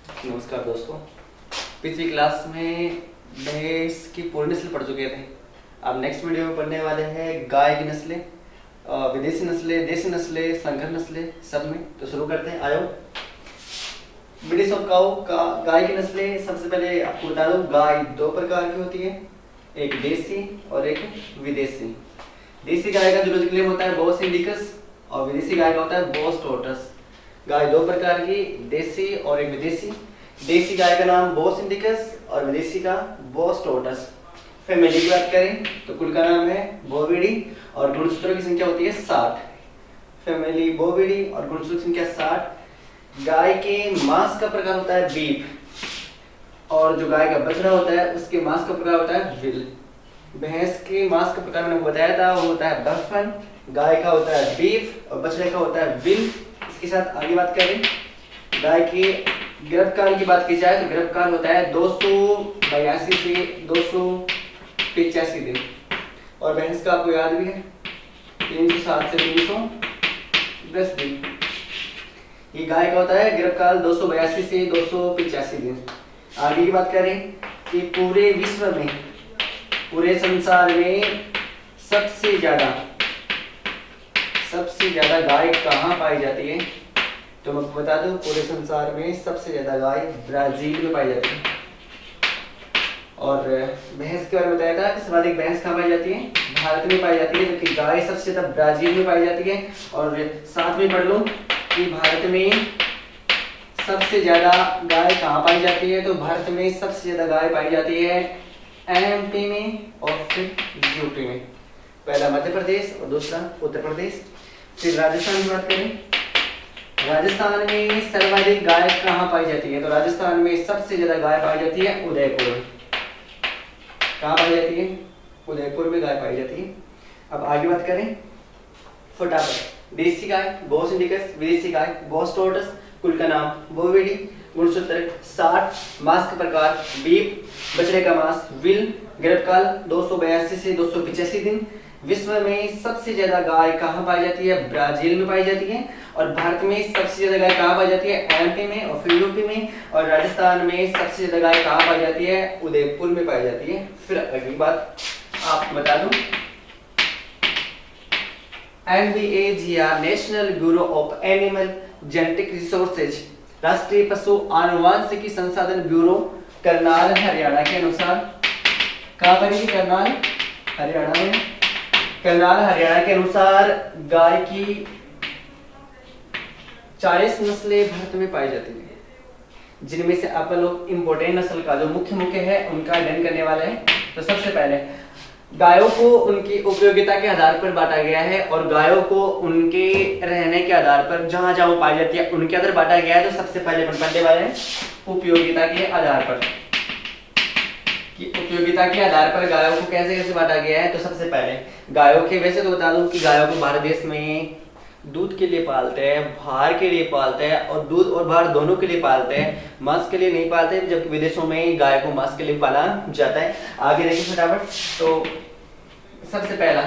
नमस्कार दोस्तों। पिछली क्लास में भैंस की पूरी नस्ल पढ़ चुके थे। अब नेक्स्ट वीडियो में पढ़ने वाले हैं गाय की नस्लें, विदेशी नस्लें, देसी नस्लें, संकर नस्लें, सब में। तो शुरू करते हैं, आयो। ब्रिटिश ऑफ काउ का गाय की नस्लें। सबसे पहले आपको बता दूं, गाय दो प्रकार की होती है, एक देसी और एक विदेशी। देसी गाय का जो क्लेम होता है बोस इंडिकस और विदेशी गाय का होता है बोस टोटस। गाय दो प्रकार की, देसी और एक विदेशी। देसी गाय का नाम बोस इंडिकस और विदेशी का बोस टोटस। फैमिली की बात करें तो कुल का नाम है बोविडी और गुणसूत्रों की संख्या होती है 60। फैमिली बोविडी और गुणसूत्र की संख्या 60। गाय के मांस का प्रकार होता है बीफ और जो गाय का बछड़ा होता है उसके मांस का प्रकार होता है विल। भैंस के मांस का प्रकार मैंने बताया था, वो होता है बफन। गाय का होता है बीफ और बछड़े का होता है विल। इसके साथ आगे बात करें, गाय के गर्भकाल की बात की जाए तो गर्भकाल होता है 282 से 285 दिन और भैंस का आपको याद भी है 307 से 310 दिन। ये गाय का होता है गर्भकाल 282 से 285 दिन। आगे की बात करें कि पूरे विश्व में, पूरे संसार में सबसे ज्यादा गाय कहाँ पाई जाती है? तो मैं बता दूं, पूरे संसार में सबसे ज्यादा गाय ब्राजील में पाई जाती है। और भैंस के बारे में बताया था कि सर्वाधिक भैंस कहाँ पाई जाती है? भारत में पाई जाती है, जबकि गाय सबसे ज्यादा ब्राजील में पाई जाती है। और साथ में पढ़ लो कि भारत में सबसे ज्यादा गाय कहाँ पाई जाती है? तो भारत में सबसे ज्यादा गाय पाई जाती है एमपी में और फिर यूपी में। पहला मध्य प्रदेश और दूसरा उत्तर प्रदेश। फिर राजस्थान की बात करें, राजस्थान में सर्वाधिक गाय कहाँ पाई जाती है? तो राजस्थान में सबसे ज्यादा गाय पाई जाती है उदयपुर में। कहाँ पाई जाती है? उदयपुर में गाय पाई जाती है। अब आगे बात करें फटाफट। देसी गाय बोस इंडिकस, विदेशी गाय बोस टोटस, कुल का नाम बोविडी, गुणसूत्र 60, मांस का प्रकार बीफ, बछड़े का मांस विल, गर्भकाल 282 से 285 दिन। विश्व में सबसे ज्यादा गाय कहाँ पाई जाती है? ब्राजील में पाई जाती है। और भारत में सबसे ज्यादा गाय कहाँ पाई जाती है? एमपी में और फिर यूपी में। और राजस्थान में सबसे ज्यादा गाय कहाँ पाई जाती है? उदयपुर में पाई जाती है। फिर अगली बात आपको बता दूं, NBAGR national bureau of animal genetic resources, राष्ट्रीय पशु आनुवांशिकी संसाधन ब्यूरो करनाल हरियाणा के अनुसार, कहाँ पर है? करनाल हरियाणा में। करनाल हरियाणा के अनुसार गाय की 40 नस्लें भारत में पाई जाती है, जिनमें से आप लोग इंपोर्टेंट नस्ल का जो मुख्य है उनका अध्ययन करने वाले हैं। तो सबसे पहले गायों को उनकी उपयोगिता के आधार पर बांटा गया है और गायों को उनके रहने के आधार पर, जहां जहां वो पाई जाती है उनके आधार बांटा गया है। तो सबसे पहले अपन पढ़ने वाले हैं उपयोगिता के आधार पर कि उपयोगिता के आधार पर गायों को कैसे कैसे बांटा गया है। तो सबसे पहले गायों के, वैसे तो बता दूं कि गायों को भारत देश में दूध के लिए पालते हैं, भार के लिए पालते हैं और दूध और भार दोनों के लिए पालते हैं, मांस के लिए नहीं पालते, जबकि विदेशों में गाय को मांस के लिए पाला जाता है। आगे देखिए फटाफट। तो सबसे पहला,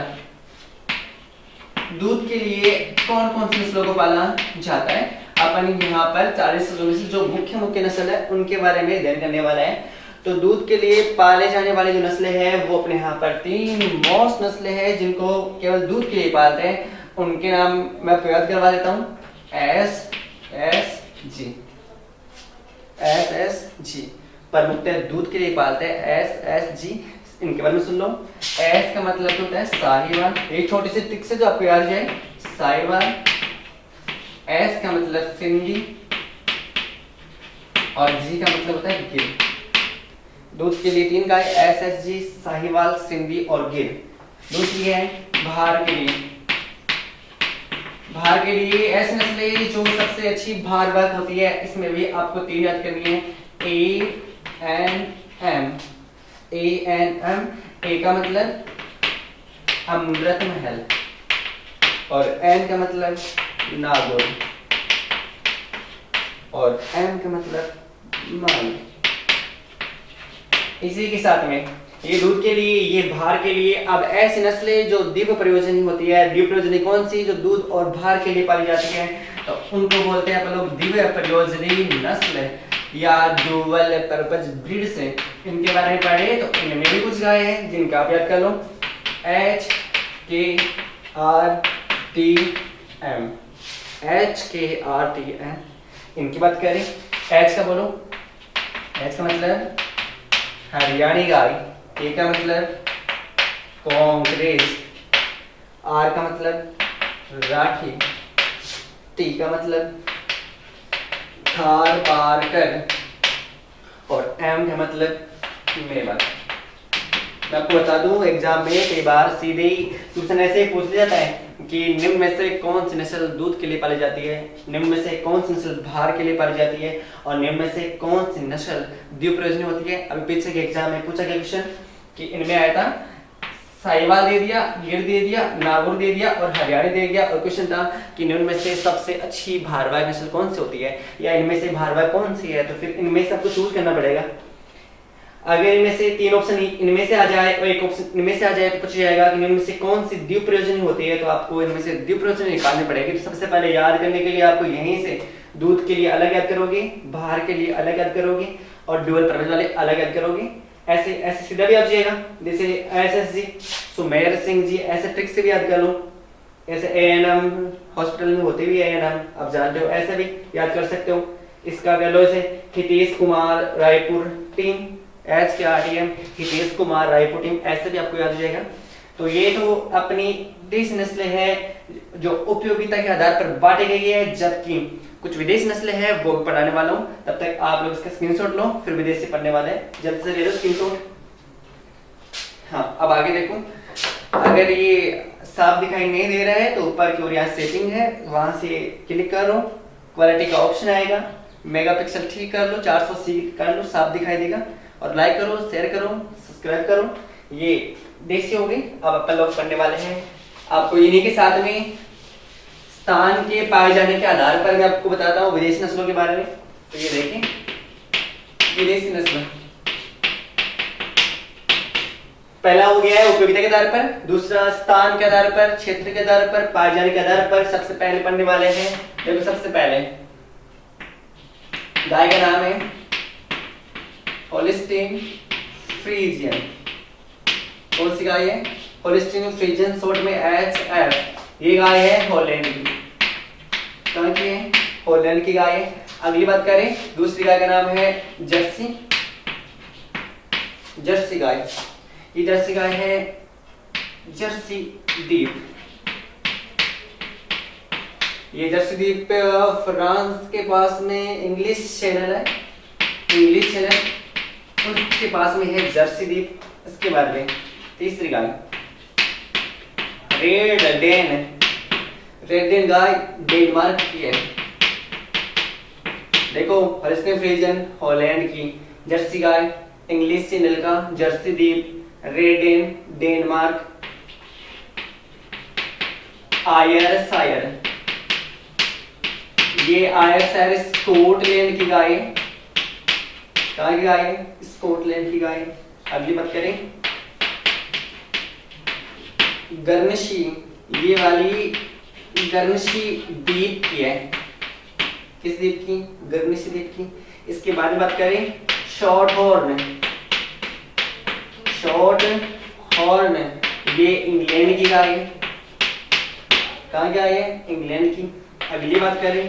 दूध के लिए कौन कौन सी नस्लों को पाला जाता है? अपन यहाँ पर 40 नस्लों में से जो मुख्य नस्ल है उनके बारे में अध्ययन करने वाला है। तो दूध के लिए पाले जाने वाले जो नस्लें हैं वो अपने यहाँ पर 3 मोस्ट नस्लें हैं जिनको केवल दूध के लिए पालते हैं। उनके नाम मैं आपको याद करवा देता हूँ। SSG प्रमुखतः दूध के लिए पालते हैं। SSG, इनके बारे में सुन लो। S का मतलब होता है साहिवाल, एक छोटी सी टिक से जो आपको याद जाए, साहिवाल। S का मतलब सिंधी और G का मतलब होता है गिर। दूध के लिए 3 गाय, SSG, साहिवाल, सिंधी और गिर। दूसरी है भार के लिए। भार के लिए ऐसी नस्लें जो सबसे अच्छी भार वाहक होती है, इसमें भी आपको 3 याद करनी है। ANM। A का मतलब अमृत महल और N का मतलब नागौर और M का मतलब मान। इसी के साथ में ये दूध के लिए, ये भार के लिए। अब ऐसी नस्लें जो द्विप प्रयोजनी होती है, द्विप प्रयोजनी कौन सी? जो दूध और भार के लिए पाली जाती है, तो उनको बोलते हैं अपन लोग द्विप प्रयोजनी नस्ल। या डुअल पर्पज ब्रीड्स हैं, इनके बारे में पढ़े तो इनमें भी कुछ गाय हैं जिनका आप याद कर लो। HKRTM, HKRTM, इनकी बात करें। H का बोलो, H का मतलब हरियाणी गाय, A का मतलब कांग्रेस, R का मतलब राठी, T का मतलब थारपारकर और M का मतलब मेवात। मैं आपको बता दूं एग्जाम में कई बार सीधे ही क्वेश्चन ऐसे ही पूछ लिया जाता है कि निम्न में से कौन सी नस्ल दूध के लिए पाली जाती है, निम्न में से कौन सी नस्ल भार के लिए पाली जाती है और निम्न में से कौन सी नस्ल द्विप्रयोजनी होती है। अभी पीछे के एग्जाम में पूछा गया क्वेश्चन कि इनमें आया था साहिवाल दे दिया, गिर दे दिया, नागौर दे दिया और हरियाणी दे दिया और क्वेश्चन था कि इनमें से सबसे अच्छी भारवाही नस्ल कौन सी होती है या इनमें से भारवाही कौन सी है। तो फिर इनमें से आपको चूज करना पड़ेगा। अगर इनमें से तीन ऑप्शन इनमें से आ जाए और एक ऑप्शन इनमें से आ जाए तो पूछा जाएगा कि इनमें से कौन सी द्विप्रयोजनी होती है, तो आपको इनमें से द्विप्रयोजनी निकालनी पड़ेगी। तो सबसे पहले याद करने के लिए आपको यहीं से दूध के लिए अलग याद करोगे, भार के लिए अलग याद करोगे और ड्यूअल पर्पज वाले अलग याद करोगे। ऐसे ऐसे सीधा भी आ जाएगा, जैसे एसएसजी सुमेर सिंह जी, ऐसे ट्रिक से भी याद कर लो। ऐसे एएनएम हॉस्पिटल में होते भी एएनएम आप जानते हो, ऐसे भी याद कर सकते हो। इसका कर लो ऐसे Hitesh Kumar Raipur team, HKRTM Hitesh Kumar Raipur team, ऐसे भी आपको याद हो जाएगा। तो ये तो अपनी देशी नस्लें हैं जो उपयोगिता के आधार पर बांटी गई है, जबकि कुछ विदेशी नस्लें हैं वो पढ़ाने वाला हूं। तब तक आप लोग इसका स्क्रीनशॉट लो, फिर विदेशी पढ़ने वाले हैं जल्द से ले लो स्क्रीनशॉट। हाँ, अब आगे देखो, अगर ये साफ दिखाई नहीं दे रहा है तो ऊपर की ओर यहाँ सेटिंग है, वहां से क्लिक करो, क्वालिटी का ऑप्शन आएगा, मेगापिक्सल ठीक कर लो, 480 कर लो, साफ दिखाई देगा। और लाइक करो, शेयर करो, सब्सक्राइब करो। ये देसी हो गई। अब अपन लोग पढ़ने वाले हैं, आपको इन्हीं के साथ में स्थान के पाए जाने के आधार पर मैं आपको बताता हूँ विदेशी नस्लों के बारे में। तो ये देखें, विदेशी नस्ल पहला हो गया है उपयोगिता के आधार पर, दूसरा स्थान के आधार पर, क्षेत्र के आधार पर, पाए जाने के आधार पर। सबसे पहले पढ़ने वाले हैं, देखो सबसे पहले गाय का नाम है होलिस्टीन फ्रीजियन। कौन सी गाय है? होलिस्टीन फ्रीजियन, शॉर्ट में HF। ये गाय है हॉलैंड की, कौन की है? हॉलैंड की गाय है। अगली बात करें, दूसरी गाय का नाम है जर्सी, जर्सी गाय। ये जर्सी गाय है जर्सी द्वीप। ये जर्सी द्वीप फ्रांस के पास में इंग्लिश चैनल है, इंग्लिश चैनल उसके पास में है जर्सी द्वीप। इसके बाद में तीसरी गाय रेड डेन, रेड डेन गाय डेनमार्क की है। देखो होलिस्टीन फ्रीजियन हॉलैंड की, जर्सी गाय इंग्लिश चैनल का, जर्सी द्वीप, रेड डेन डेनमार्क, आयरशायर, ये आयरशायर स्कॉटलैंड की गाय है। कहाँ की गाय है? स्कॉटलैंड की गाय। अगली बात करें गर्नशी, ये वाली गर्नशी द्वीप की है। किस द्वीप की? गर्नशी द्वीप की। इसके बाद में बात करें शॉर्ट हॉर्न, शॉर्ट हॉर्न, ये इंग्लैंड की गाय है। कहाँ की गाय है? इंग्लैंड की। अगली बात करें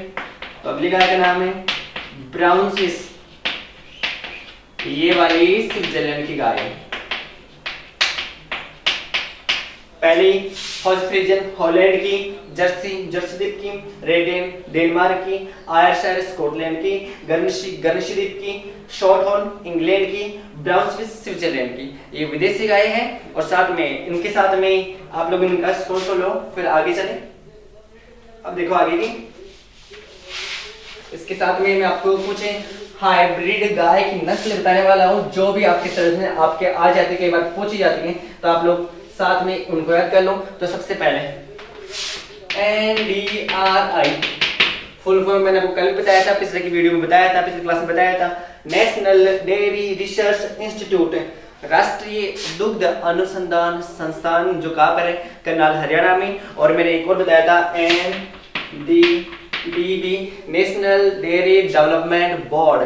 तो अगली गाय का नाम है ब्राउन स्विस, ये वाली स्विट्जरलैंड की गाय है। पहली फ्रीजियन हॉलैंड की, जर्सी जर्सी द्वीप की, रेडेन डेनमार्क की, आयरशायर स्कॉटलैंड की, गर्नशी गर्नशी द्वीप की, शॉर्ट हॉर्न इंग्लैंड की, ब्राउन स्विस स्विट्जरलैंड की। ये विदेशी गाय है और साथ में इनके साथ में आप लोग इनका स्कोर लो, फिर आगे चले। अब देखो आगे की, इसके साथ में मैं आपको कुछ हाइब्रिड गाय की नस्ल बताने वाला हूं जो भी आपके सर्च में आपके आ जाती है, कई बार पूछी जाती है, तो आप लोग साथ में उनको याद कर लो। तो सबसे पहले NDRI फुल फॉर्म मैंने आपको कल बताया था, पिछले की वीडियो में बताया था, पिछली क्लास में बताया था, नेशनल डेयरी रिसर्च इंस्टीट्यूट, राष्ट्रीय दुग्ध अनुसंधान संस्थान, जो कहाँ पर है? करनाल हरियाणा में। और मैंने एक और बताया था NDDB national dairy development board,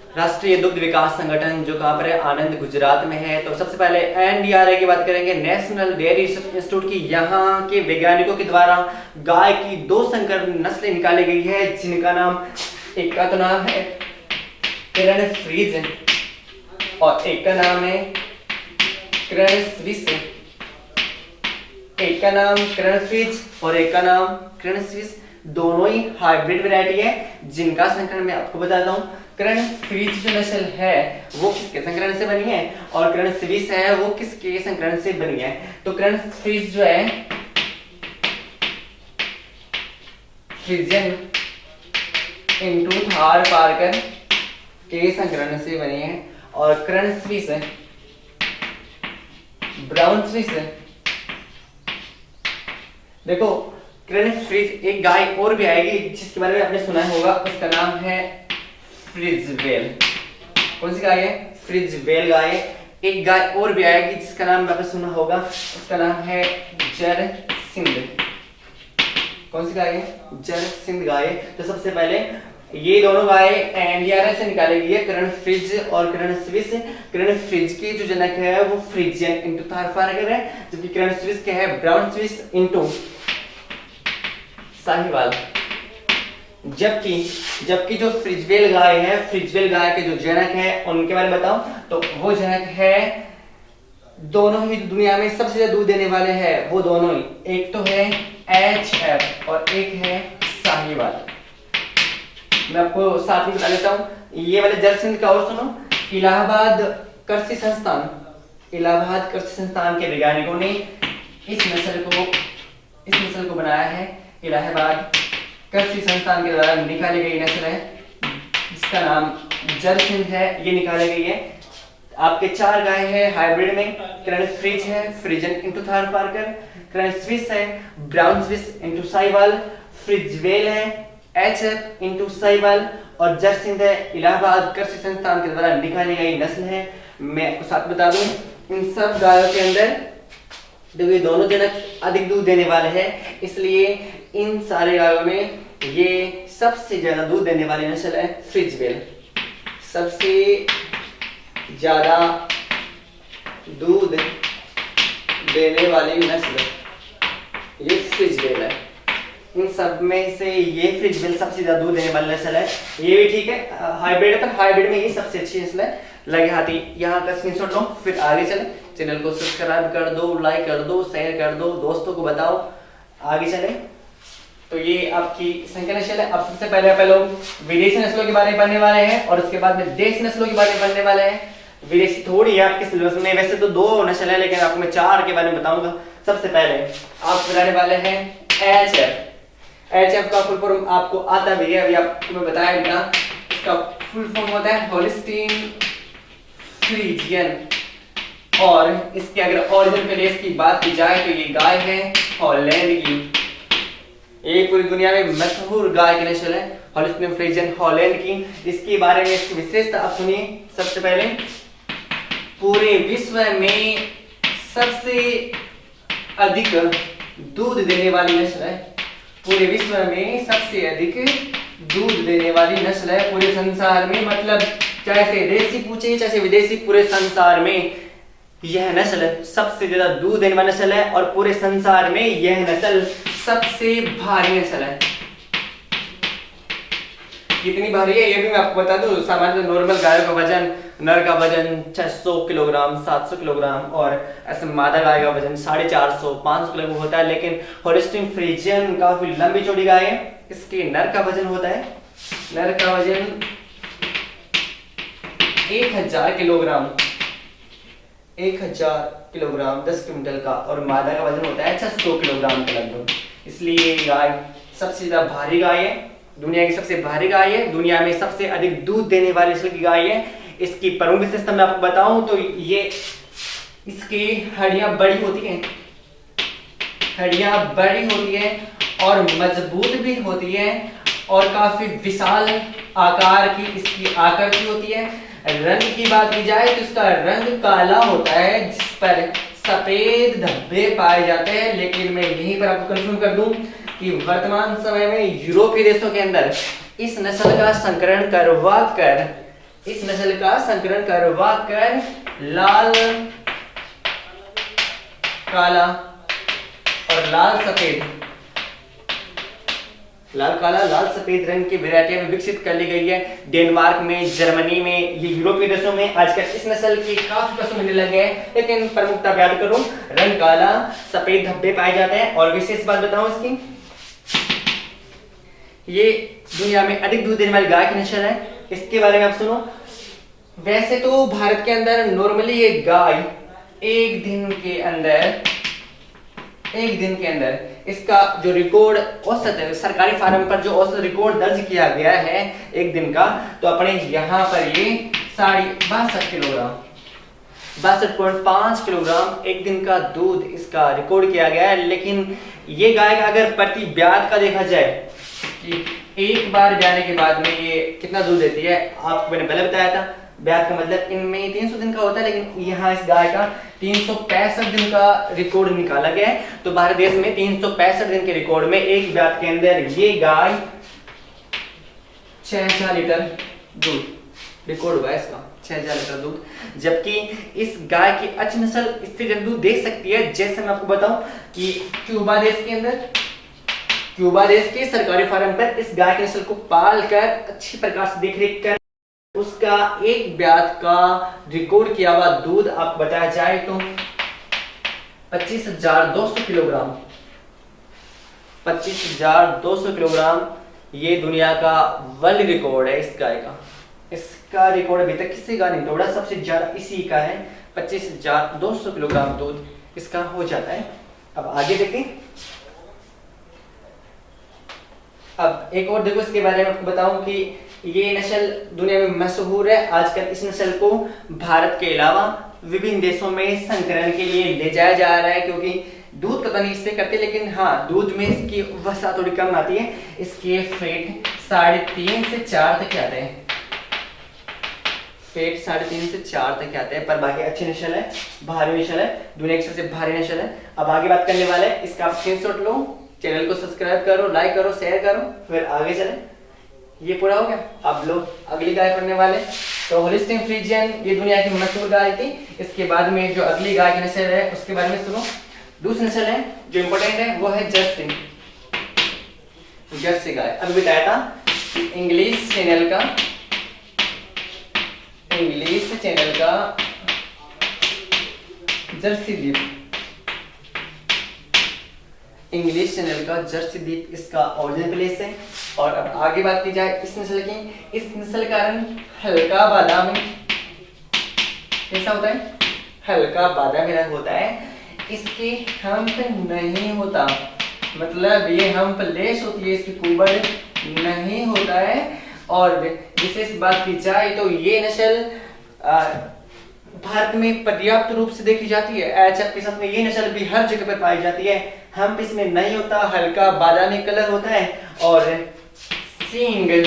राष्ट्रीय दुग्ध विकास संगठन, जो कहाँ पर है, आनंद गुजरात में है। तो सबसे पहले एनडीआरए की बात करेंगे, नेशनल डेयरी रिसर्च इंस्टीट्यूट की। यहाँ के वैज्ञानिकों के द्वारा गाय की 2 संकर नस्लें निकाली गई है, जिनका नाम, एक का तो नाम है किरण फ्रीज और एक का नाम है किरण स्विस। एक का नाम किरण फ्रीज और एक का नाम किरण स्विस, दोनों ही हाइब्रिड वैरायटी है, जिनका संकरण मैं आपको बताता हूँ। किरण फ्रीज जो नस्ल है वो किसके संकरण से बनी है और किरण स्विस है वो किसके संकरण से बनी है। तो किरण फ्रीज जो है फ्रीजियन इनटू थार पारकर के संकरण से बनी है और किरण स्विस है ब्राउन स्विस है। देखो किरण फ्रीज, एक गाय और भी आएगी जिसके बारे में आपने सुना होगा, उसका नाम है फ्रिजवेल। कौन सी गाय है? फ्रिजवेल गाय है। एक गाय और भी आएगी जिसका नाम आपने सुना होगा, उसका नाम है जरसिंध। कौन सी गाय है? जरसिंध गाय। तो सबसे पहले ये दोनों गाय एनडीआरए से निकाली गई है, किरण फ्रिज और किरण स्विस। किरण फ्रिज की जो जनक है वो फ्रिजियन इनटू थारपारकर है, जबकि किरण स्विस के है ब्राउन स्विस इनटू साहिवाल। जबकि जो फ्रिजवेल गाय है, फ्रिजवेल गाय के जो जनक है उनके बारे में बताऊं तो वो जनक है, दोनों ही दुनिया में सबसे ज्यादा दूध देने वाले हैं वो दोनों ही, एक तो है HF और एक है साहिवाल। मैं आपको साथ में बता देता हूं, ये वाले जरसिंध का और सुनो। इलाहाबाद कृषि संस्थान के वैज्ञानिकों ने इस नस्ल को बनाया है। इलाहाबाद कृषि संस्थान के द्वारा निकाली गई नस्ल है जिसका नाम जरसिंध है, ये निकाली गई है। आपके 4 गाय है हाइब्रिड में, किरण फ्रिज है फ्रिजन इनटू थारपारकर, किरण स्विस है ब्राउन स्विस इनटू साहिवाल, फ्रिजवेल है HF इनटू साहिवाल और जरसिंध है इलाहाबाद कृषि संस्थान के द्वारा निकाली गई नस्ल है। मैं आपको साथ बता दूं, इन सब गायों के अंदर देखो ये दोनों जनक अधिक दूध देने वाले हैं, इसलिए इन सारे गायों में ये सबसे ज्यादा दूध देने वाली नस्ल है फ्रिजवेल। सबसे ज्यादा दूध देने वाली नस्ल ये फ्रिजवेल है। इन सब में से ये फ्रिजवेल सबसे ज्यादा दूध देने वाली नस्ल है। ये भी ठीक है, हाइब्रिड है, पर हाइब्रिड में ये सबसे अच्छी नस्ल है। लगे हाथी यहाँ का स्क्रीनशॉट लो, फिर आगे चले। चैनल को सब्सक्राइब कर दो, लाइक कर दो, शेयर कर दो, दोस्तों को बताओ, आगे चले। तो ये आपकी संख्या नस्ल है। अब सबसे पहले लोग विदेशी नस्लों के बारे में पढ़ने वाले हैं और उसके बाद में देसी नस्लों के बारे में पढ़ने वाले हैं। विदेशी थोड़ी है आपके सिलेबस में, वैसे तो 2 नस्ल है लेकिन आपको मैं 4 के बारे में बताऊंगा। सबसे पहले आप पढ़ने वाले हैं HF का फुल फॉर्म आपको आता भी है, अभी आपको मैं बताया था। इसका फुल फॉर्म होता है होल्स्टीन फ्रीजियन और इसके अगर ओरिजिन प्लेस की बात की जाए तो ये गाय है हॉलैंड की। ये पूरी दुनिया में मशहूर गाय की नस्ल है होल्स्टीन फ्रीजियन हॉलैंड की। इसके बारे में इसकी विशेषता आप सुनिए। सबसे पहले पूरे विश्व में सबसे अधिक दूध देने वाली नस्ल है। पूरे विश्व में सबसे अधिक दूध देने वाली नस्ल है पूरे संसार में, मतलब चाहे से देसी पूछे चाहे से विदेशी, पूरे संसार में यह नस्ल सबसे ज्यादा दूध देने वाली नस्ल है और पूरे संसार में यह नस्ल सबसे भारी नस्ल है। कितनी भारी है ये भी मैं आपको बता दूं। सामान्य नॉर्मल गायों का वजन, नर का वजन 600 किलोग्राम 700 किलोग्राम और ऐसे मादा गाय का वजन 450 500 किलोग्राम होता है, लेकिन होल्स्टीन फ्रीजियन काफी लंबी चौड़ी गाय है। इसके नर का वजन होता है, नर का वजन 1000 किलोग्राम 10 क्विंटल का और मादा का वजन होता है 600 किलोग्राम के लगभग। इसलिए गाय सबसे ज्यादा भारी गाय है, दुनिया की सबसे भारी गाय है, दुनिया में सबसे अधिक दूध देने वाली नस्ल की गाय है। इसकी प्रमुख विशेषता मैं आपको बताऊं तो ये इसकी हड्डियां बड़ी होती हैं, और मजबूत भी होती है और काफी विशाल आकार की इसकी आकृति होती है। रंग की बात की जाए तो इसका रंग काला होता है जिस पर सफेद धब्बे पाए जाते हैं, लेकिन मैं यहीं पर आपको कंफर्म कर दूं कि वर्तमान समय में यूरोपीय देशों के अंदर इस नस्ल का संकरण करवा कर इस नस्ल का संकरण करवा कर लाल, काला और लाल सफेद, लाल काला लाल सफेद रंग की वैरायटियां भी विकसित कर ली गई है। डेनमार्क में, जर्मनी में, ये यूरोपीय देशों में आजकल इस नस्ल की काफी पशु मिलने लगे हैं। लेकिन प्रमुखता याद करूं, रंग काला सफेद धब्बे पाए जाते हैं। और विशेष बात बताऊं इसकी, ये दुनिया में अधिक दूध देने वाली गाय की नस्ल है। इसके बारे में आप सुनो। वैसे तो भारत के अंदर नॉर्मली ये गाय एक दिन के अंदर इसका जो रिकॉर्ड औसत है, सरकारी फार्म पर जो औसत रिकॉर्ड दर्ज किया गया है एक दिन का, तो अपने यहाँ पर ये 62 किलोग्राम 62.5 किलोग्राम एक दिन का दूध इसका रिकॉर्ड किया गया है। लेकिन ये गाय का अगर प्रति ब्यात का देखा जाए कि एक बार ब्याने के बाद में ये कितना दूध देती है, आपको मैंने पहले बताया था। ब्यात का मतलब इनमें 300 दिन का होता है, लेकिन यहाँ इस गाय का 365 दिन का रिकॉर्ड निकाला गया है। तो भारत देश में 365 दिन के रिकॉर्ड में एक ब्यात के अंदर ये गाय 6000 लीटर दूध रिकॉर्ड हुआ है इसका, 6000 लीटर दूध। जबकि इस गाय की अच्छी नस्ल स्थिर दूध दे सकती है। जैसे मैं आपको बताऊं कि क्यूबा देश के सरकारी फार्म पर इस गाय की नस्ल को पाल कर अच्छी प्रकार से देखरेख कर उसका एक ब्यात का रिकॉर्ड किया हुआ दूध आपको बताया जाए तो 25,200 किलोग्राम 25,200 किलोग्राम ये दुनिया का वर्ल्ड रिकॉर्ड है इस गाय का। इसका रिकॉर्ड अभी तक किसी का नहीं तोड़ा, सबसे ज्यादा इसी का है। 25,200 किलोग्राम दूध इसका हो जाता है। अब आगे देखें। अब एक और देखो इसके बारे में आपको बताऊं कि ये नस्ल दुनिया में मशहूर है। आजकल इस नस्ल को भारत के अलावा विभिन्न देशों में संकरण के लिए ले जाया जा रहा है, क्योंकि दूध पता नहीं इससे करते, लेकिन हाँ दूध में इसकी वसा थोड़ी कम आती है। इसके फैट 3.5 से 4 तक आते हैं, फैट 3.5 से 4 तक आते हैं। पर बाकी अच्छी नस्ल है, भारी नस्ल है, दुनिया की सबसे भारी नस्ल है। अब आगे बात करने वाले हैं, इसका आप स्क्रीनशॉट लो, चैनल को सब्सक्राइब करो, लाइक करो, शेयर करो, फिर आगे चले। ये पूरा हो गया। अब लोग अगली गाय पढ़ने वाले। तो होलिस्टीन फ्रीजियन ये दुनिया की मशहूर गाय थी। इसके बाद में जो अगली गाय की नस्ल है उसके बारे में सुनो। दूसरी नस्ल है जो इंपॉर्टेंट है वो है जर्सी गाय। अभी बताया था इंग्लिश चैनल का जर्सी द्वीप, इंग्लिश चैनल का जर्सी द्वीप इसका ओरिजिनल प्लेस है। और अब आगे बात की जाए इस नस्ल की, इस नस्ल का रंग हल्का बादामी, कैसा होता है? हल्का बादामी रंग होता है। इसके हम्प नहीं होता, मतलब ये हम्प लेस होती है, इसकी कुबड़ नहीं होता है। और विशेष बात की जाए तो ये नस्ल भारत में पर्याप्त रूप से देखी जाती है। एचएफ के साथ में ये नस्ल भी हर जगह पर पाई जाती है। हम्प इसमें नहीं होता, हल्का बादामी कलर होता है और सींग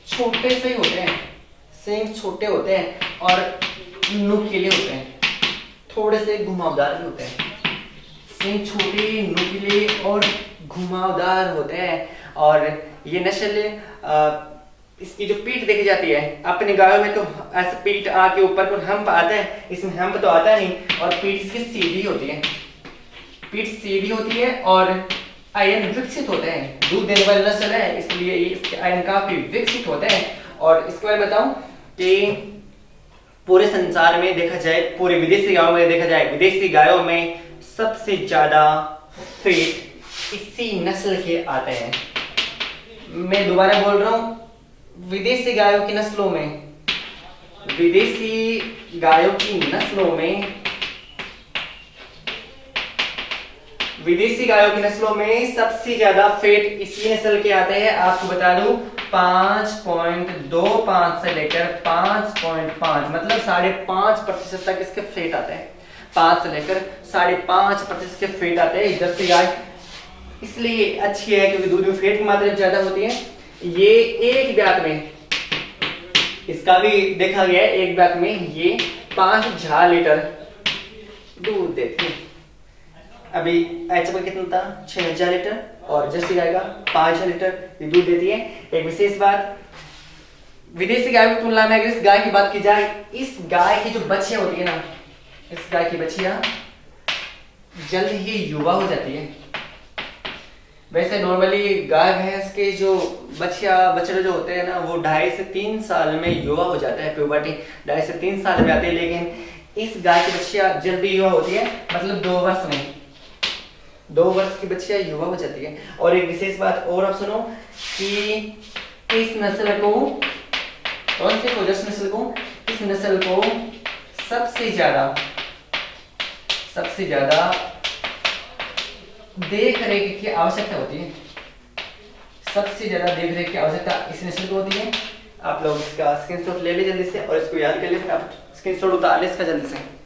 छोटे से ही होते हैं, सींग छोटे होते हैं और नुकीले होते हैं, थोड़े से घुमावदार भी होते हैं। सींग छोटे, नुकीले और घुमावदार होते हैं। और ये नस्ल इसकी जो पीठ देखी जाती है, अपने गायों में तो ऐसे पीठ आके ऊपर को हम्प आता है, इसमें हम्प तो आता नहीं। और पीठ इसकी सीधी होती है, पीठ सीधी होती है और आयन विकसित होते हैं। दूध देने वाली नस्ल है इसलिए इसके आयन काफी विकसित होते हैं। और इसके बारे में बताऊं कि पूरे संसार में देखा जाए, पूरे विदेशी गायों में देखा जाए, विदेशी गायों में सबसे ज्यादा फैट इसी नस्ल के आते हैं। मैं दोबारा बोल रहा हूं, विदेशी गायों की नस्लों में, विदेशी गायों की नस्लों में, विदेशी गायों की नस्लों में सबसे ज्यादा फैट इसी नस्ल के आते हैं। आपको बता दूं 5.25 से लेकर 5.5 मतलब 5.5% तक इसके फैट आते हैं। 5 से लेकर 5.5% के फैट आते हैं। जर्सी गाय इसलिए अच्छी है क्योंकि दूध में फैट की मात्रा ज्यादा होती है। ये एक ब्यात में, इसका भी देखा गया है, एक ब्यात में ये 5,000 लीटर दूध देती है। अभी एचएफ कितना था? 6,000 लीटर और जर्सी गाय का 5,000 लीटर ये दूध देती है। एक विशेष बात, विदेशी गाय की तुलना में अगर इस गाय की बात की जाए, इस गाय की जो बच्चियां होती है ना, इस गाय की बच्चियां जल्द ही युवा हो जाती है। वैसे नॉर्मली गाय भैंस के जो बछड़े जो होते हैं ना, वो 2.5 से 3 साल में युवा हो जाता है, प्यूबर्टी 2.5 से 3 साल में आती है। लेकिन इस गाय की बच्चियां जल्दी युवा होती है, मतलब 2 वर्ष में, 2 वर्ष की बच्चियां युवा हो जाती है। और एक विशेष बात और आप सुनो कि इस नस्ल को, कौन सी कोजस नस्ल को, इस नस्ल को सबसे ज्यादा देख रेख की आवश्यकता होती है। सबसे ज्यादा देख रेख की आवश्यकता इस नस्ल को होती है। आप लोग इसका स्क्रीनशॉट ले लीजिए जल्दी से और इसको याद कर ले, फिर आप स्क्रीनशॉट उतार ले इसका जल्दी से।